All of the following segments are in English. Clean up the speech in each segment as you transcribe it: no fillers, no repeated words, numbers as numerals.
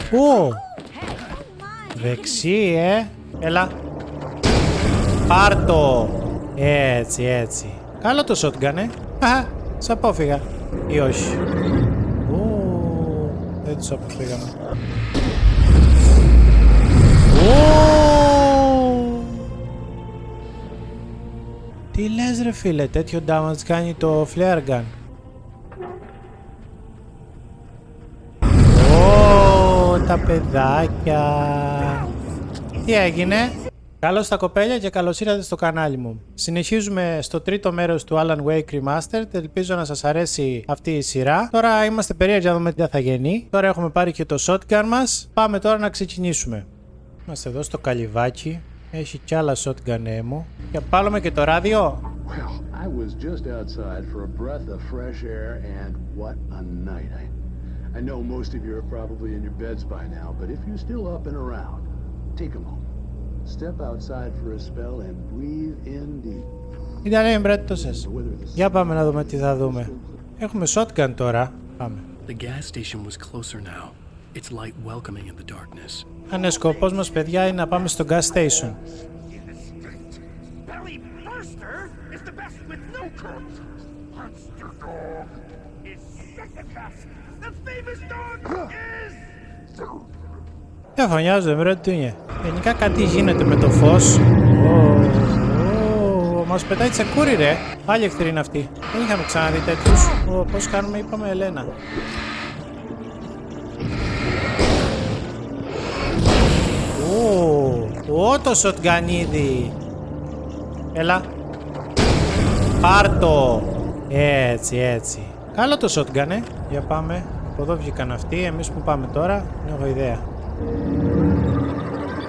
Πού? Δεξί, Έλα. Πάρτο. Έτσι, έτσι. Καλό το shotgun, Αχα, σ' απόφυγα. Ή όχι. Δεν τους αποφύγαμε. Τι λες ρε φίλε, τέτοιο damage κάνει το flare gun. Τα παιδάκια. Τι έγινε? Καλώς τα κοπέλια και καλώς ήρθατε στο κανάλι μου. Συνεχίζουμε στο τρίτο μέρος του Alan Wake Remastered. Ελπίζω να σας αρέσει αυτή η σειρά. Τώρα είμαστε περίεργοι να δούμε τι θα γίνει. Τώρα έχουμε πάρει και το shotgun μας. Πάμε τώρα να ξεκινήσουμε. Είμαστε εδώ στο καλυβάκι. Έχει κι άλλα shotgun ammo. Και πάρουμε και το ράδιο. I was just outside for a breath of fresh air and what a night. I know most of you are probably in your beds by now, but if you're still up and around, take a moment. Step outside for a spell and breathe in deep. Ήταν εμπρέττωσες. Για πάμε να δούμε τι θα δούμε. Έχουμε shotgun τώρα. Πάμε. The gas station was closer now. Its light welcoming in the darkness. Αν είναι σκοπός μας, παιδιά, είναι να πάμε στο gas station. Δεν φωνιάζω, βρε, τι είναι. Γενικά κάτι γίνεται με το φως. Μας πετάει τσεκούρι, ρε. Άλλη εχθρή είναι αυτή. Δεν είχαμε ξαναδεί τέτοιους. Πώς κάνουμε, είπαμε Ελένα. Το σοτγκανίδι. Έλα. Πάρτο. Έτσι, έτσι. Καλό το shotgun, Για πάμε. Από εδώ βγήκαν αυτοί. Εμείς που πάμε τώρα, δεν έχω ιδέα.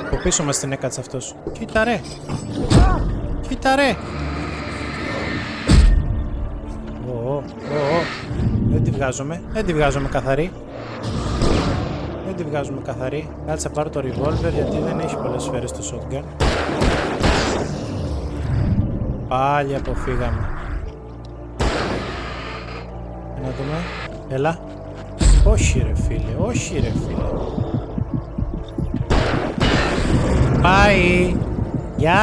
Από πίσω μας την έκατσε αυτός. Κοίτα ρε. Κοίτα ρε. Δεν τη βγάζουμε. Δεν τη βγάζουμε καθαρή. Δεν τη βγάζουμε καθαρή. Κάτσε να πάρω το revolver γιατί δεν έχει πολλές σφαίρες το shotgun. Πάλι αποφύγαμε. Να δούμε. Έλα. Όχι ρε φίλε, όχι ρε φίλε. Πάει. Γεια.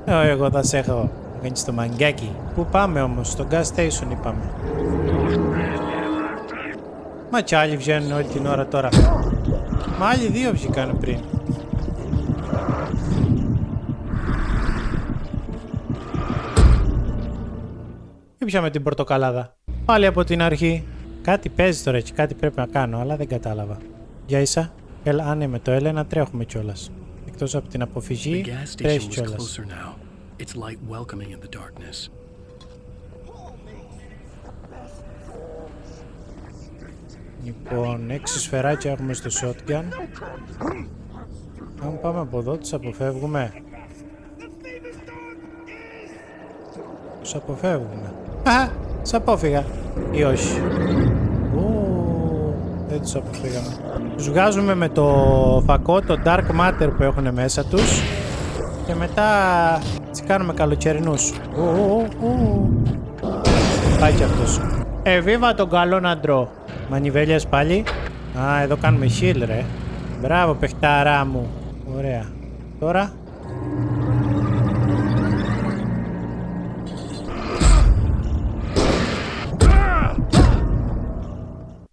Εγώ θα σε έχω. Κάνεις το μαγκάκι. Πού πάμε όμως, στο gas station είπαμε. Μα κι άλλοι βγαίνουν όλη την ώρα τώρα. Μα άλλοι δύο βγήκαν πριν. Και πιάμε την πορτοκαλάδα. Πάλι από την αρχή. Κάτι παίζει τώρα και κάτι πρέπει να κάνω, αλλά δεν κατάλαβα. Γεια ίσα. Αν ναι, με το Έλενα τρέχουμε κιόλας. Εκτός από την αποφυγή, τρέχει κιόλας. Λοιπόν, 6 σφαιράκια έχουμε στο shotgun. Αν πάμε από εδώ, τους αποφεύγουμε. Τους αποφεύγουμε. Αχα, τους απόφυγα. Ή όχι. Δεν τους αποφύγαμε. Τους βγάζουμε με το φακό, το dark matter που έχουν μέσα τους. Και μετά τις κάνουμε καλοκαιρινούς. Πάει και αυτός. Εβίβα τον καλόν άντρο. Μανιβέλιας πάλι. Α, εδώ κάνουμε heal ρε. Μπράβο παιχταρά μου. Ωραία. Τώρα.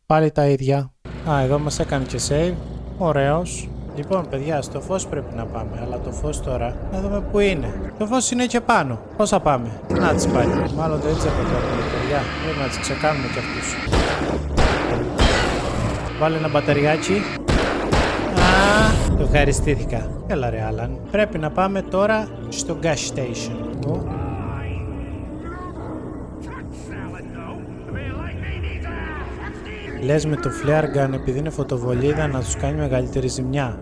Πάλι τα ίδια. Α, εδώ μας έκανε και save. Ωραίος. Λοιπόν, παιδιά, στο φως πρέπει να πάμε. Αλλά το φως τώρα, να δούμε πού είναι. Το φως είναι και πάνω. Πώς θα πάμε. Να τις πάλι. Μάλλον δεν τις αποφεύγουμε, παιδιά. Πρέπει να τις ξεκάνουμε κι αυτούς. Βάλε ένα μπαταριάκι. Α, το ευχαριστήθηκα. Έλα ρε Άλαν. Πρέπει να πάμε τώρα στο gas station. Λες με το flare gun επειδή είναι φωτοβολίδα να τους κάνει μεγαλύτερη ζημιά.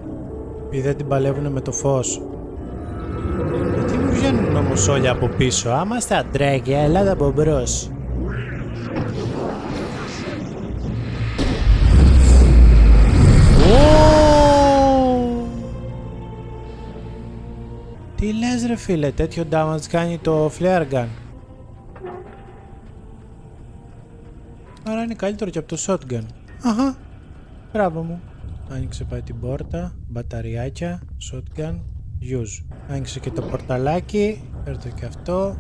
Επειδή δεν την παλεύουν με το φως. Γιατί μου βγαίνουν όμως όλοι από πίσω. Άμα είστε αντρέκια, ελάτε από μπρος. Τι λες ρε φίλε, τέτοιο damage κάνει το flare gun. Άρα είναι καλύτερο και από το shotgun. Αχα, μπράβο μου. Άνοιξε πάει την πόρτα. Μπαταριάκια. Shotgun. Use. Άνοιξε και το πορταλάκι. Φέρτε και αυτό.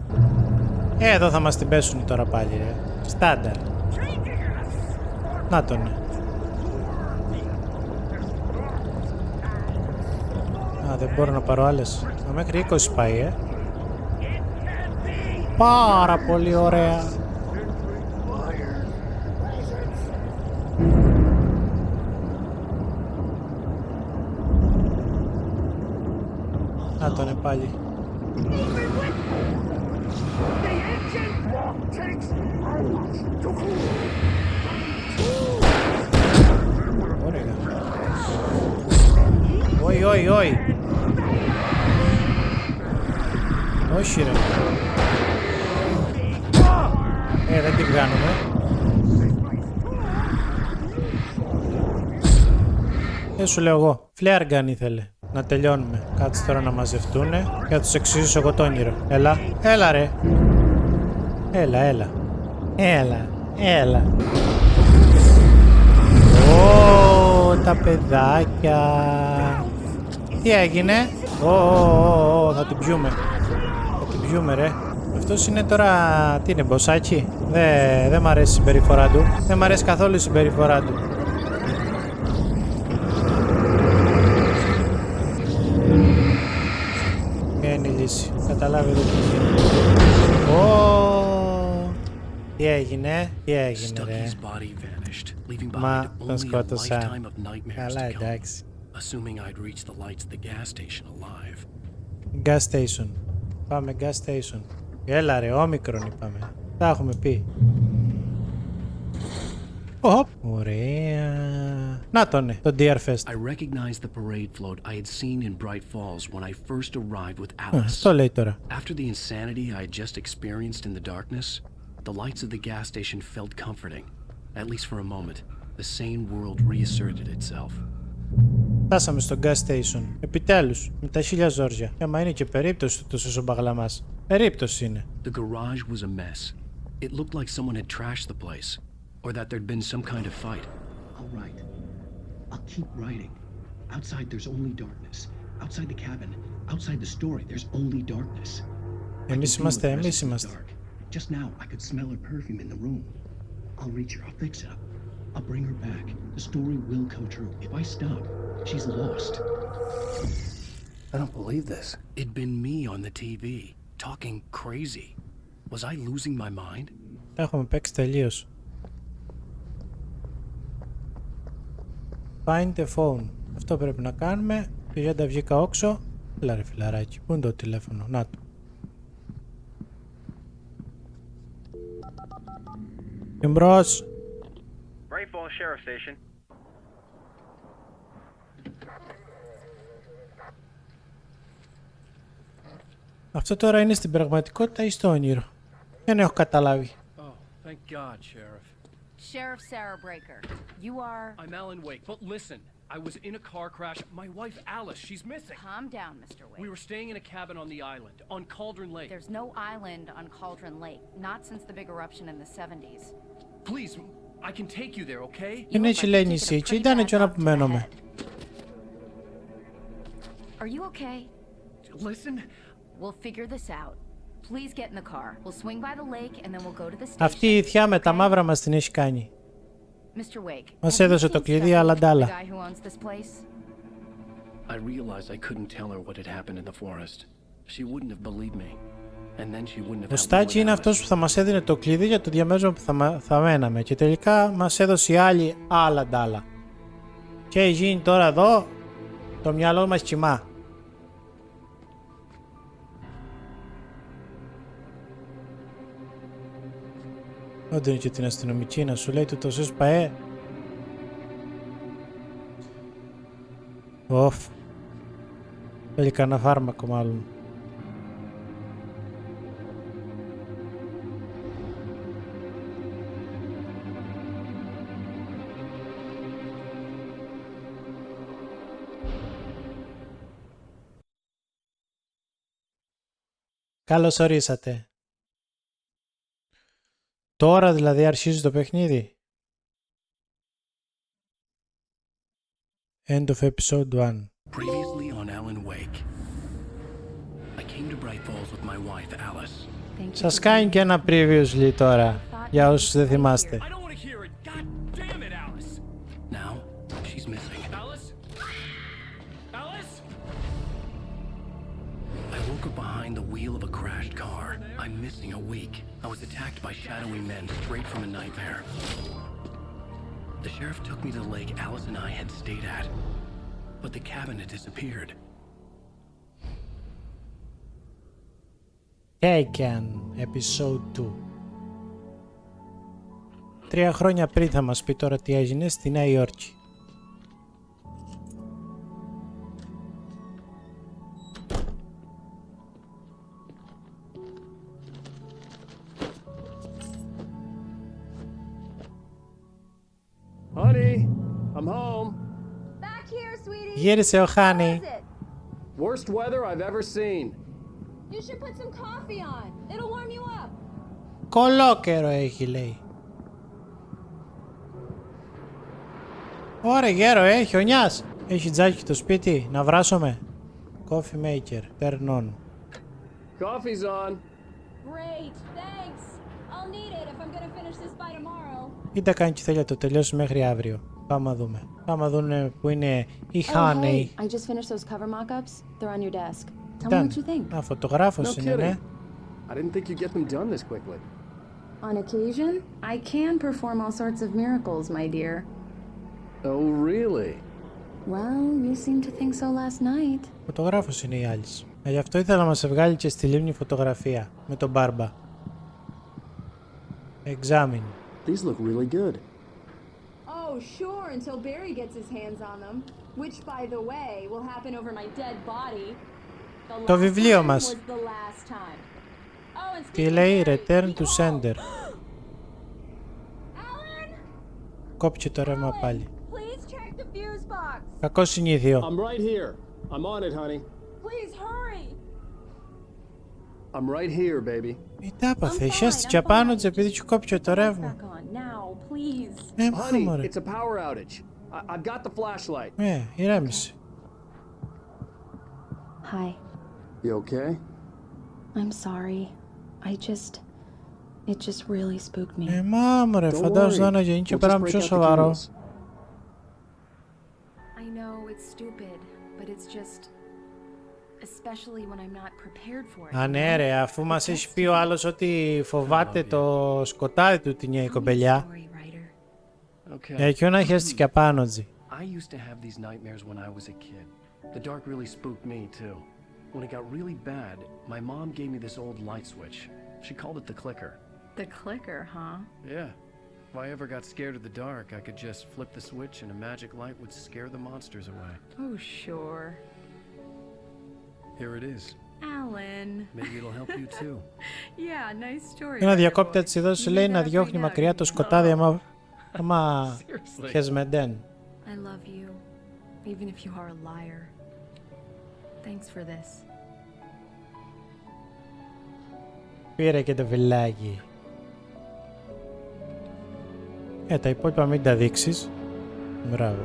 Εδώ θα μας την πέσουν τώρα πάλι, ρε. Στάνταρ. Να τον. Α, δεν μπορώ να πάρω άλλες. Μέχρι 20 πάει, Πάρα πολύ ωραία. Να τον πάλι. Ωραία. Όχι, όχι, όχι. Όχι ρε. Δεν την κάνουμε. Σου λέω εγώ. Flare gun ήθελε. Να τελειώνουμε. Κάτσε τώρα να μαζευτούνε και να τους εξηγήσω εγώ το όνειρο. Έλα. Έλα ρε. Έλα, έλα. Έλα. Έλα. Ω, τα παιδάκια. Τι έγινε? Ω, θα την πιούμε. Θα την πιούμε ρε. Αυτός είναι τώρα... Τι είναι, μποσάκι? Δεν μ' αρέσει η συμπεριφορά του. Δεν μ' αρέσει καθόλου η συμπεριφορά του. Ποια είναι η λύση? Καταλάβετε τι γίνεται. Τι έγινε? Τι έγινε ρε? Μα τον σκότωσα. Καλά, εντάξει. Gas station. Πάμε gas station. Έλα ρε, όμικρον είπαμε. Τα έχουμε πει. Ωραία. Να τονε, το Dear Fest. I recognized the parade float I had seen in Bright Falls when I first arrived with Alice. Αυτό λέει τώρα. After the insanity I had just experienced in the darkness, the lights of the gas station felt comforting. At least for a moment, the sane world reasserted itself. Φτάσαμε στο gas station. Επιτέλους, με τα 1000 ζόρια. Μα είναι και περίπτωση του τόσο μπαγλαμάς. Περίπτωση είναι. The garage was a mess. It looked like someone had trashed the place, or that there'd been some kind of fight. I'll write. I'll keep writing. Outside there's only darkness. Outside the cabin, outside the story, there's only darkness. Εμείς είμαστε. Just now I could smell her perfume in the room. I'll reach her, I'll fix it up. I'll bring her back. The story will come true. If I stop, she's lost. I don't believe this. It'd been me on the TV, talking crazy. Was I losing my mind? Τα έχουμε παίξει τελείως. Find the phone. Αυτό πρέπει να κάνουμε. Και για τα βγήκα όξω. Έλα ρε φιλαράκι. Πού είναι το τηλέφωνο? Να το. Εμπρός. Bright Falls Sheriff Station. Αυτό τώρα είναι στην πραγματικότητα ή στο όνειρο? Δεν έχω καταλάβει. Oh, thank God, Sheriff. Sheriff Sarah Breaker, you are... I'm Alan Wake, but listen. I was in a car crash. My wife, Alice, she's missing. Calm down, Mr. Wake. We were staying in a cabin on the island, on Cauldron Lake. There's no island on Cauldron Lake, not since the big eruption in the 70s. Please, I can take you there, okay? Είναι έτσι λέει νησί και ήταν έτσι να puμένουμε. Are you okay? Listen. We'll figure this out. Please get in the car. We'll swing by the lake and then we'll go to the station. Αυτή η θιά με τα μαύρα μας την έχει κάνει. Mr. Wake, Μας έδωσε το κλειδί, αλλά ντάλα. the guy who owns this place? I realized I couldn't tell her what had happened in the forest. She wouldn't have believed me. And then she wouldn't have. Ο Στάκη είναι αυτός που θα μας έδινε το κλειδί για το διαμέρισμα που θα μέναμε και τελικά μας έδωσε η άλλη άλλα ντάλα. Και γίνει τώρα εδώ, το μυαλό μας κοιμά. Όταν είναι και την αστυνομική να σου λέει του το σως παέ. Οφ. Θέλει κανένα φάρμακο μάλλον. Καλώς ορίσατε. Τώρα δηλαδή αρχίζει το παιχνίδι. End of episode 1. Previously on Alan Wake. I came to Bright Falls with my wife, Alice. Thank you Σας for κάνει being και ένα previously τώρα, για όσους δεν θυμάστε. I don't want to hear it. God damn it, Alice. Now, she's missing. Alice? Alice? I woke up behind the wheel of a crashed car. I'm missing a week. I was attacked by shadowy men straight from a nightmare. The sheriff took me to the lake Alice and I had stayed at. But the cabin had disappeared. Taken, episode 2. 3 χρόνια πριν θα μας πει τώρα τι έγινε στη Νέα Υόρκη. Honey, I'm home. Back here, sweetie. Γύρισε ο Χάνι. How is it? Worst weather I've ever seen. You should put some coffee on. It'll warm you up. Κολόκαιρο έχει, λέει. Ωραία γέρο, χιονιάς. Έχει τζάκι το σπίτι, να βράσουμε. Coffee maker, turn on. Coffee's on. Great, thanks. I'll need it if I'm gonna finish this by tomorrow. Ή τα κάνει και θέλει να το τελειώσει μέχρι αύριο. Πάμε να δούμε. Πάμε να δούμε που είναι η Oh, Χάνι. hey, I just finished those cover mock-ups. They're on your desk. Tell me Ήταν. what you think. Α, φωτογράφος No είναι, ναι. kidding. I didn't think you'd get them done this quickly. On occasion, I can perform all sorts of miracles, my dear. Oh, really? Well, you seemed to think so last night. Φωτογράφος είναι η Άλις. Γι' αυτό ήθελα να μας βγάλει και στη λίμνη φωτογραφία με τον Μπάρμπα. Examine. These look really good. Oh, sure, until Barry gets his hands on them. Which, by the way, will happen over my dead body. The Το last βιβλίο time μας. was the last time. Oh, and Τι speaking of λέει Barry, Return he- to Sender. Alan! Κόπηκε το ρεύμα Alan, πάλι. please check the fuse box. Κακό συνήθειο. I'm right here. I'm on it, honey. Please hurry. I'm right here, baby. Ή τα έπαθε, χέστηκε και απάνω της επειδή του κόπηκε το ρεύμα. Back on now, please. Honey, Μωρέ. it's a power outage. I've got the flashlight. Ηρέμησε. Hi. You okay? I'm sorry. It just really spooked me. Μωρέ, φαντάζομαι να γίνει και πράγμα πιο σοβαρό. I know it's stupid, but it's just especially when I'm not prepared for it. Α, ναι ρε, αφού μας έχει πει ο άλλος ότι φοβάται το σκοτάδι του την η κοπελιά. Okay. Εκεί να χέστηκε απάνω της. I used to have these nightmares when I was a kid. The dark really spooked me, too. When it got really bad, my mom gave me this old light switch. She called it the clicker. The clicker, huh? Yeah. If I ever got scared of the dark, I could just flip the switch and a magic light would scare the monsters away. Oh, sure. Here it is. Alan. Maybe it'll help you, too. Yeah, nice story. Ένα by the διακόπτη book. της εδώ σου You λέει did να that διώχνει right μακριά now, το didn't you? σκοτάδι άμα Seriously. χεσμεντέν. I love you, even if you are a liar. Thanks for this. Πήρε και το φυλάκι. Τα υπόλοιπα μην τα δείξεις. Μπράβο.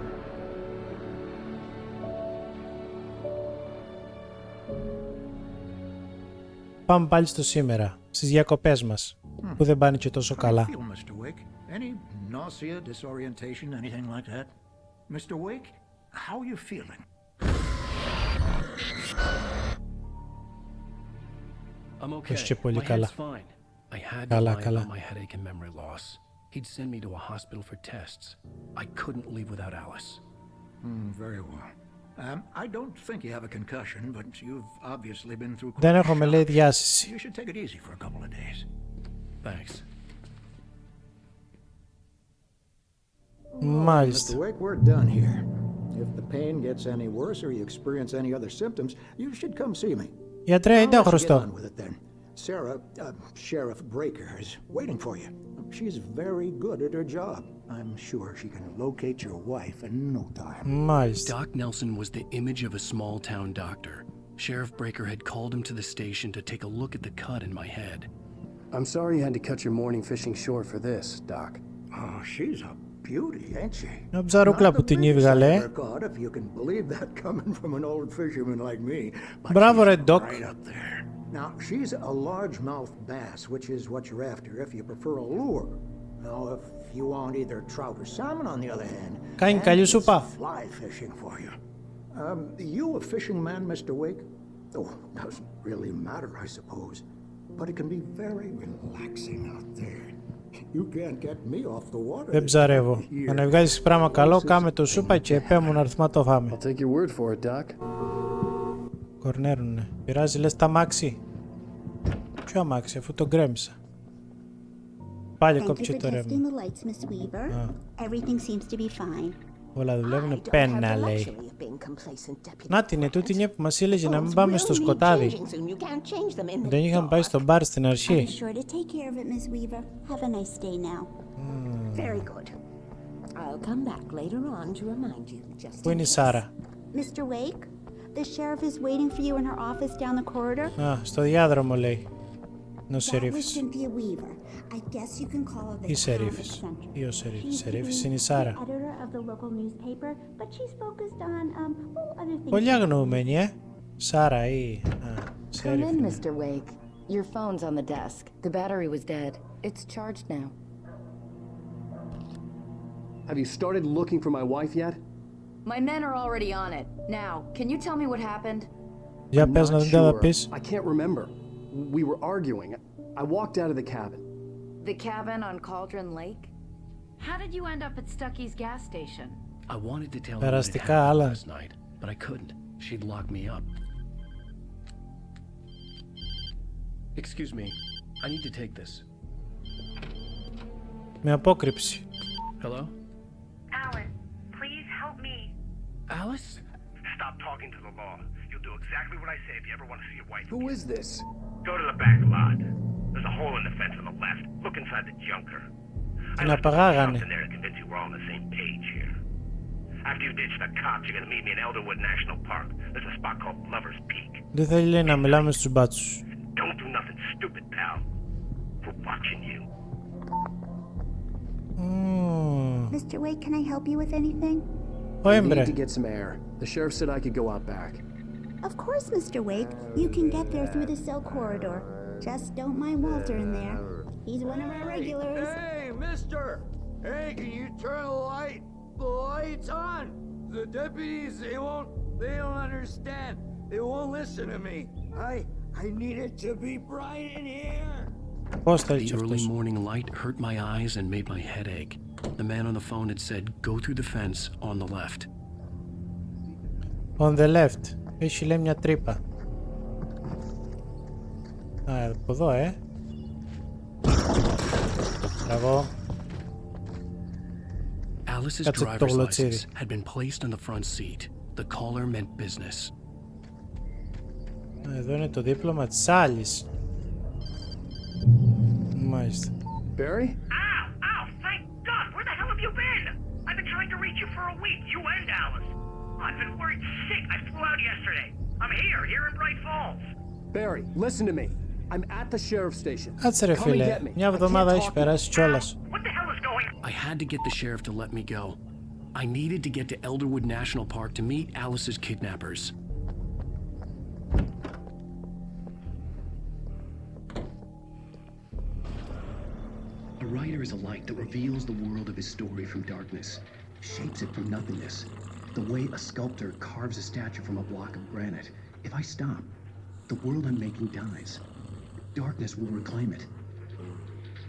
Πάμε πάλι στο σήμερα, στις διακοπές μας, που δεν πάνε και τόσο καλά. How do you feel, Mr. Wake? Any nausea, disorientation, anything like that? Mr. Wake, how are you feeling? I'm okay. Όχι και πολύ My καλά. head's fine. I had to Καλά, lie καλά. about my headache and memory loss. He'd send me to a hospital for tests. I couldn't leave without Alice. Very well. I don't think you have a concussion, but you've obviously been through quite Δεν a έχουμε, shock. λέει, διάσηση. You should take it easy for a couple of days. Thanks. Μάλιστα. Mr. Wake, we're done here. If the pain gets any worse or you experience any other symptoms, you should come see me. Γιατρέ, I'll ήταν let you get χρωστό. on with it then. Sarah, Sheriff Breaker, is waiting for you. She's very good at her job. I'm sure she can locate your wife in no time. Μάλιστα. Doc Nelson was the image of a small-town doctor. Sheriff Breaker had called him to the station to take a look at the cut in my head. I'm sorry you had to cut your morning fishing short for this, Doc. Oh, she's a beauty, ain't she? Μια ψαρούκλα που την έβγαλε. Μπράβο ρε Doc. Now, she's a largemouth bass, which is what you're after if you prefer a lure. Now, if you want either trout or salmon, on the other hand, κάνει καλή σούπα. fly fishing for you. You a fishing man, Mr. Wake? Oh, doesn't really matter, I suppose. But it can be very relaxing out there. You can't get me off the water. Δεν ψαρεύω. Για να βγάζεις πράγμα καλό, κάμε το σούπα και πέμουν αριθμά το φάμε. I'll take your word for it, Doc. Κορνέρουνε. Πειράζει λες τα αμάξι. Ποιο αμάξι, αφού τον γκρέμισα. Πάλι κόψε το ρεύμα. Όλα δουλεύουνε πένα, λέει. Να την ετούτην που μας έλεγε να μην πάμε στο σκοτάδι. Δεν είχαμε πάει στο μπαρ στην αρχή. Πού είναι η Σάρα? Α, στο διάδρομο, λέει. Είναι ο Σερίφης. Η Σερίφης. Ή ο Σερίφης. Σερίφης είναι η Σάρα. Πολύ αγνοούμενη, Σάρα ή... Come in, Mr. Wake. Your phone's on the desk. The battery was dead. It's charged now. Have you started looking for my wife yet? My men are already on it. Now, can you tell me what happened? Για πες να δεν τα πεις. I can't remember. We were arguing. I walked out of the cabin. The cabin on Cauldron Lake? How did you end up at Stucky's gas station? I wanted to tell her what had Περαστικά, happened άλλα. last night, but I couldn't. She'd lock me up. Excuse me. I need to take this. Με απόκρυψη. Hello? Alice, please help me. Alice? Stop talking to the law. You'll do exactly what I say if you ever want to see your wife. Who is this? Go to the back lot. There's a hole in the fence on the left. Look inside the junker. Την απαγάγανε. Something there to convince you we're all on the same page here. After you ditch the cops, you're gonna meet me in Elderwood National Park. There's a spot called Lover's Peak. Δεν θέλει, λέει, να μιλάμε στους μπάτσους. Don't do nothing stupid, pal. We're watching you. Mr. Wake, can I help you with anything? I need to get some air. The sheriff said I could go out back. Of course, Mr. Wake. You can get there through the cell corridor. Just don't mind Walter in there. He's one of our regulars. Hey, mister! Hey, can you turn the light? The light's on! The deputies, they don't understand. They won't listen to me. I need it to be bright in here. The early morning light hurt my eyes and made my head ache. The man on the phone had said, go through the fence on the left. On the left. Έχει, λέει, μια τρύπα. Α, από εδώ, Μπράβο. Alice's driver's license had been placed on the front seat. The caller meant business. Εδώ είναι το δίπλωμα της άλλης. Μάλιστα. Barry? Ow! Thank God! Where the hell have you been? I've been trying to reach you for a week. You and Alice. I've been worried sick. I flew out yesterday. I'm here in Bright Falls. Barry, listen to me. I'm at the sheriff's station. Κάτσε ρε φίλε, μια εβδομάδα έχει περάσει κιόλας. I had to get the sheriff to let me go. I needed to get to Elderwood National Park to meet Alice's kidnappers. A writer is a light that reveals the world of his story from darkness, shapes it from nothingness. The way a sculptor carves a statue from a block of granite. If I stop, the world I'm making dies. Darkness will reclaim it.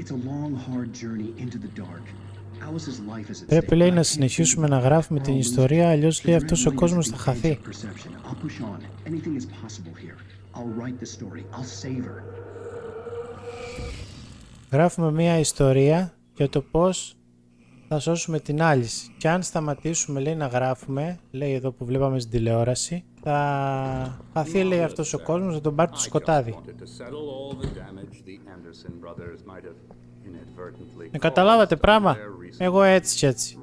It's a long, hard journey into the dark. Alice's life is at stake. Πρέπει, λέει, να συνεχίσουμε να γράφουμε την ιστορία, αλλιώς, λέει, αυτός ο κόσμος θα χαθεί. I'll push on. Anything is possible here. I'll write the story. I'll save her. Γράφουμε μια ιστορία για το πώς θα σώσουμε την Άλυση. Και αν σταματήσουμε, λέει, να γράφουμε, λέει εδώ που βλέπαμε στην τηλεόραση, θα χαθεί, λέει, αυτός ο κόσμος, να τον πάρει το σκοτάδι. Καταλάβατε πράγμα? Εγώ έτσι και έτσι.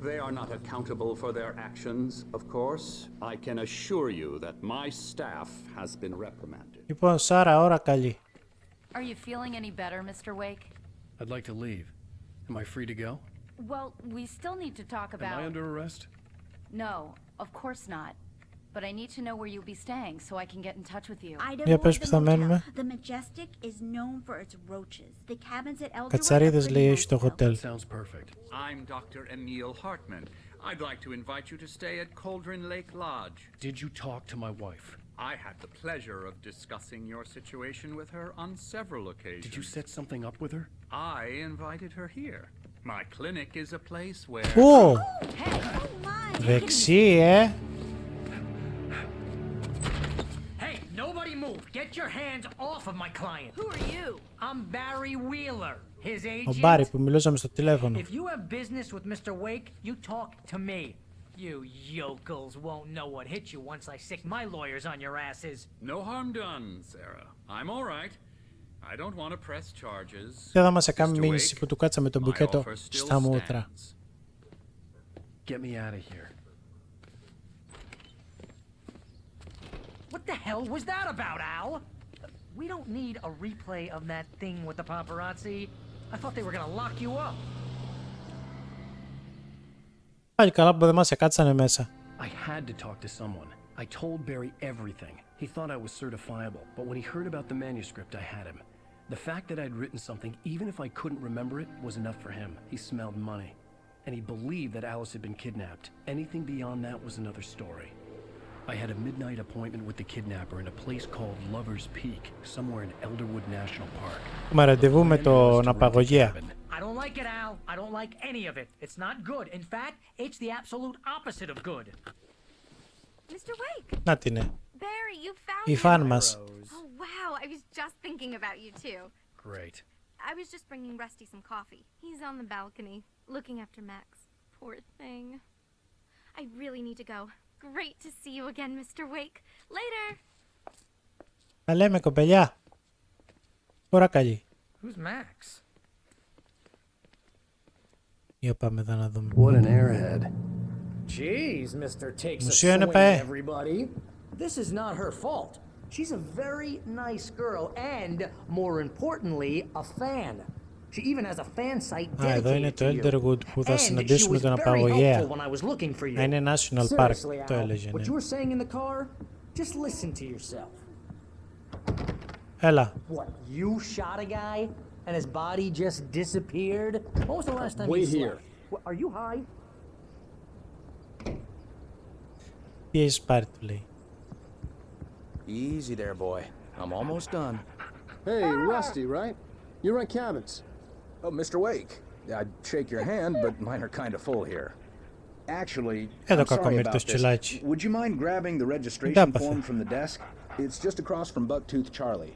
They are not accountable for their actions, of course. I can assure you that my staff has been reprimanded. Λοιπόν, Σάρα, ώρα καλή. Are you feeling any better, Mr. Wake? I'd like to leave. Am I free to go? Well, we still need to talk about... Am I under arrest? No, of course not. But I need to know where you'll be staying so I can get in touch with you. Idlewood, the motel. The Majestic is known for its roaches. The cabins at Elderwood Κατσαρίδες λέει έχει το hotel. Sounds perfect. I'm Dr. Emil Hartman. I'd like to invite you to stay at Cauldron Lake Lodge. Did you talk to my wife? I had the pleasure of discussing your situation with her on several occasions. Did you set something up with her? I invited her here. My clinic is a place where... Ω! Δεξί, Hey, nobody move. Get your hands off of my client. Who are you? I'm Barry Wheeler, his agent. Ο Μπάρι που μιλούσαμε στο τηλέφωνο. If you have business with Mr. Wake, you talk to me. You yokels won't know what hit you once I stick my lawyers on your asses. No harm done, Sarah. I'm all right. I don't want to press charges. Δεν θα μας έκανε μήνυση που του κάτσαμε τον μπουκέτο στα μούτρα. Get me out of here. What the hell was that about, Al? We don't need a replay of that thing with the paparazzi. I thought they were gonna lock you up. Πάλι καλά που δεν μας εκάτσανε μέσα. I had to talk to someone. I told Barry everything. He thought I was certifiable, but when he heard about the manuscript, I had him. The fact that I'd written something, even if I couldn't remember it, was enough for him. He smelled money. And he believed that Alice had been kidnapped. Anything beyond that was another story. I had a midnight appointment with the kidnapper in a place called Lover's Peak, somewhere in Elderwood National Park. Έχουμε ραντεβού με τον απαγωγέα. I don't like it, Al. I don't like any of it. It's not good. In fact, it's the absolute opposite of good. Mr. Wake! Να την είναι. Barry, you found Η φαν μας. Oh, wow. I was just thinking about you, too. Great. I was just bringing Rusty some coffee. He's on the balcony, looking after Max. Poor thing. I really need to go. Great to see you again, Mr. Wake. Later! Τα λέμε, κοπελιά. Φορά καλή. Who's Max? Για πάμε εδώ να δούμε. What an airhead. Jeez, Mr. Takes a Μουσείο είναι swing, παέ. everybody. This is not her fault. She's a very nice girl and, more importantly, a fan. She even has a fan site Α, εδώ είναι dedicated το to you. Elderwood που θα And she συναντήσουμε was τον very απαγωγέα. helpful when I was looking for you. Να είναι National Park, Seriously, το Al, έλεγε. what Ναι. you were saying in the car, just listen to yourself. Έλα. What, you shot a guy and his body just disappeared? When was the last time you slept? What, are you high? Τι έχεις πάρει, του λέει. Easy there, boy. I'm almost done. Hey, Rusty, right? You rent cabins. Oh, Mr. Wake. I'd shake your hand, but mine are kind of full here. Actually, Εδώ I'm sorry κακομοίρη about το this. σκυλάκι. Would you mind grabbing the registration Ντάπαθε. form from the desk? It's just across from Bucktooth Charlie.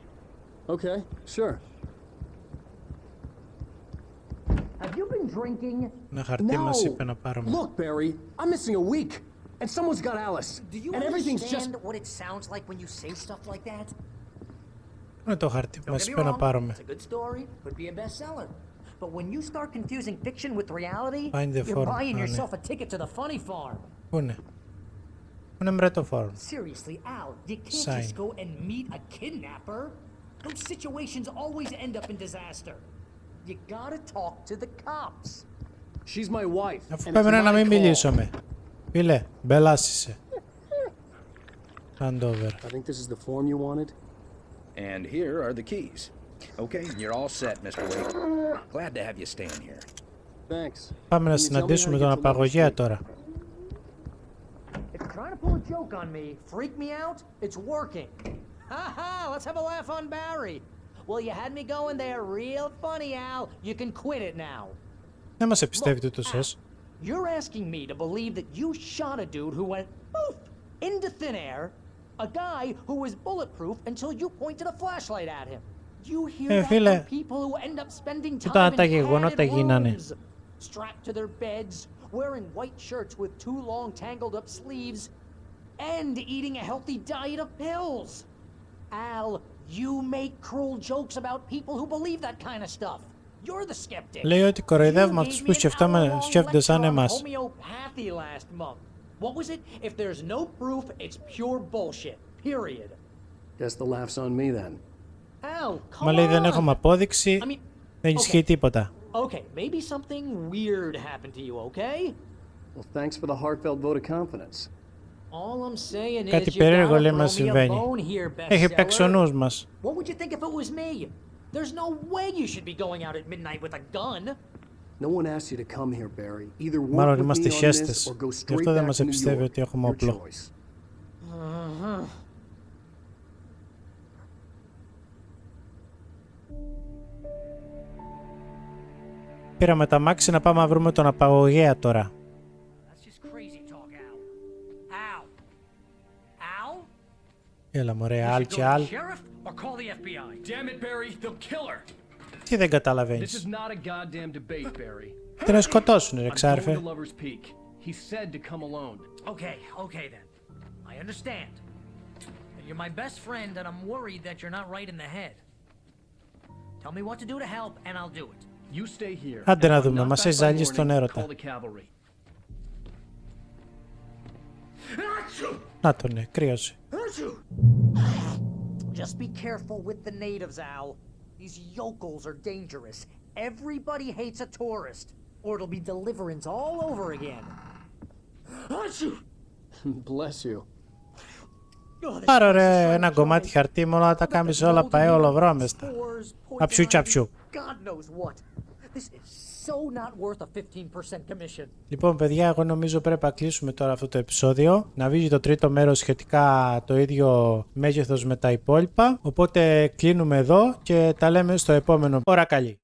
Okay, sure. Have you been drinking? Ένα χαρτί μας είπε να πάρουμε. Look, Barry, I'm missing a week, and someone's got Alice. Do you And everything's just understand what it sounds like when you say stuff like that? Είναι το χαρτί που Don't μας get me είπε να wrong, πάρουμε. it's a good story, could be a bestseller. But when you start confusing fiction with reality, Find the you're form. buying Ah, yourself a ticket to the funny farm. Πού είναι? Πού είναι μπρε το φόρμα? Seriously, Al, you can't Sign. just go and meet a kidnapper. Those situations always end up in disaster. You gotta talk to the cops. She's my wife. Αφού and πρέπει it's να my μην call. μιλήσουμε. Φίλε, μπελάσισε. Hand over. I think this is the form you wanted. And here are the keys. Okay, you're all set, Mr. Wake. Glad to have you staying here. Thanks. Πάμε να Can you tell me how συναντήσουμε to τον get to Lover's απαγωγέα Peak? τώρα. If you're trying to pull a joke on me, freak me out, it's working. Ha ha, let's have a laugh on Barry. Well, you had me going there real funny, Al. You can quit it now. Δεν μας εμπιστεύεται ούτως ως. You're asking me to believe that you shot a dude who went poof into thin air, a guy who was bulletproof until you pointed a flashlight at him. You hear that φίλε, from people who end up spending time όταν τα in γεγονότα padded γίνανε. rooms, strapped to their beds, wearing white shirts with too long tangled up sleeves, and eating a healthy diet of pills. Al, you make cruel jokes about people who believe that kind of stuff. You're the skeptic. Λέει ότι κοροϊδεύουμε αυτούς που σκέφτονται σαν εμάς. Homeopathy last month. What was it? If there's no proof, it's pure bullshit. Period. Guess the laugh's on me then. Al, come Μα λέει δεν on. έχουμε απόδειξη, I mean, δεν ισχύει τίποτα. Okay, maybe something weird happened to you, okay? Well, thanks for the heartfelt vote of confidence. All I'm saying Κάτι is you περίεργο gotta λέει throw μας me a συμβαίνει. bone here, Έχει παίξει ο bestseller. νους μας. What would you think if it was me? There's no way you should be going out at midnight with a gun. No one asked you to come here, Barry. Either work Μάλλον with me είμαστε on this χέστες. or go Γι' straight αυτό δεν back μας to New εμπιστεύει York. ότι έχουμε Your όπλο. choice. Πήραμε τα μάξι να πάμε να βρούμε τον απαγωγέα τώρα. Έλα μωρέ, Αλ και Αλ. Τι δεν καταλαβαίνεις? Τι να σκοτώσουν ρε ξάρφε. Okay, okay then. I understand. You're my best friend and I'm worried that you're not right in the head. Tell me what to do to help and I'll do it. You stay here. Άντε να δούμε, μας έχει ζαλίσει τον έρωτα. Να τον ναι, κρύωσε. Just be careful with the natives, Al. These yokels are dangerous. Everybody hates a tourist, or it'll be deliverance all over again. Bless you. Πάρω ρε ένα κομμάτι χαρτί, μόνο να τα κάνεις όλα πάει ολοβρώμεστα. Αψού τσαψού. God knows what. This is so not worth a 15% commission. Λοιπόν παιδιά, εγώ νομίζω πρέπει να κλείσουμε τώρα αυτό το επεισόδιο. Να βγει το τρίτο μέρος σχετικά το ίδιο μέγεθος με τα υπόλοιπα. Οπότε κλείνουμε εδώ και τα λέμε στο επόμενο. Ώρα καλή.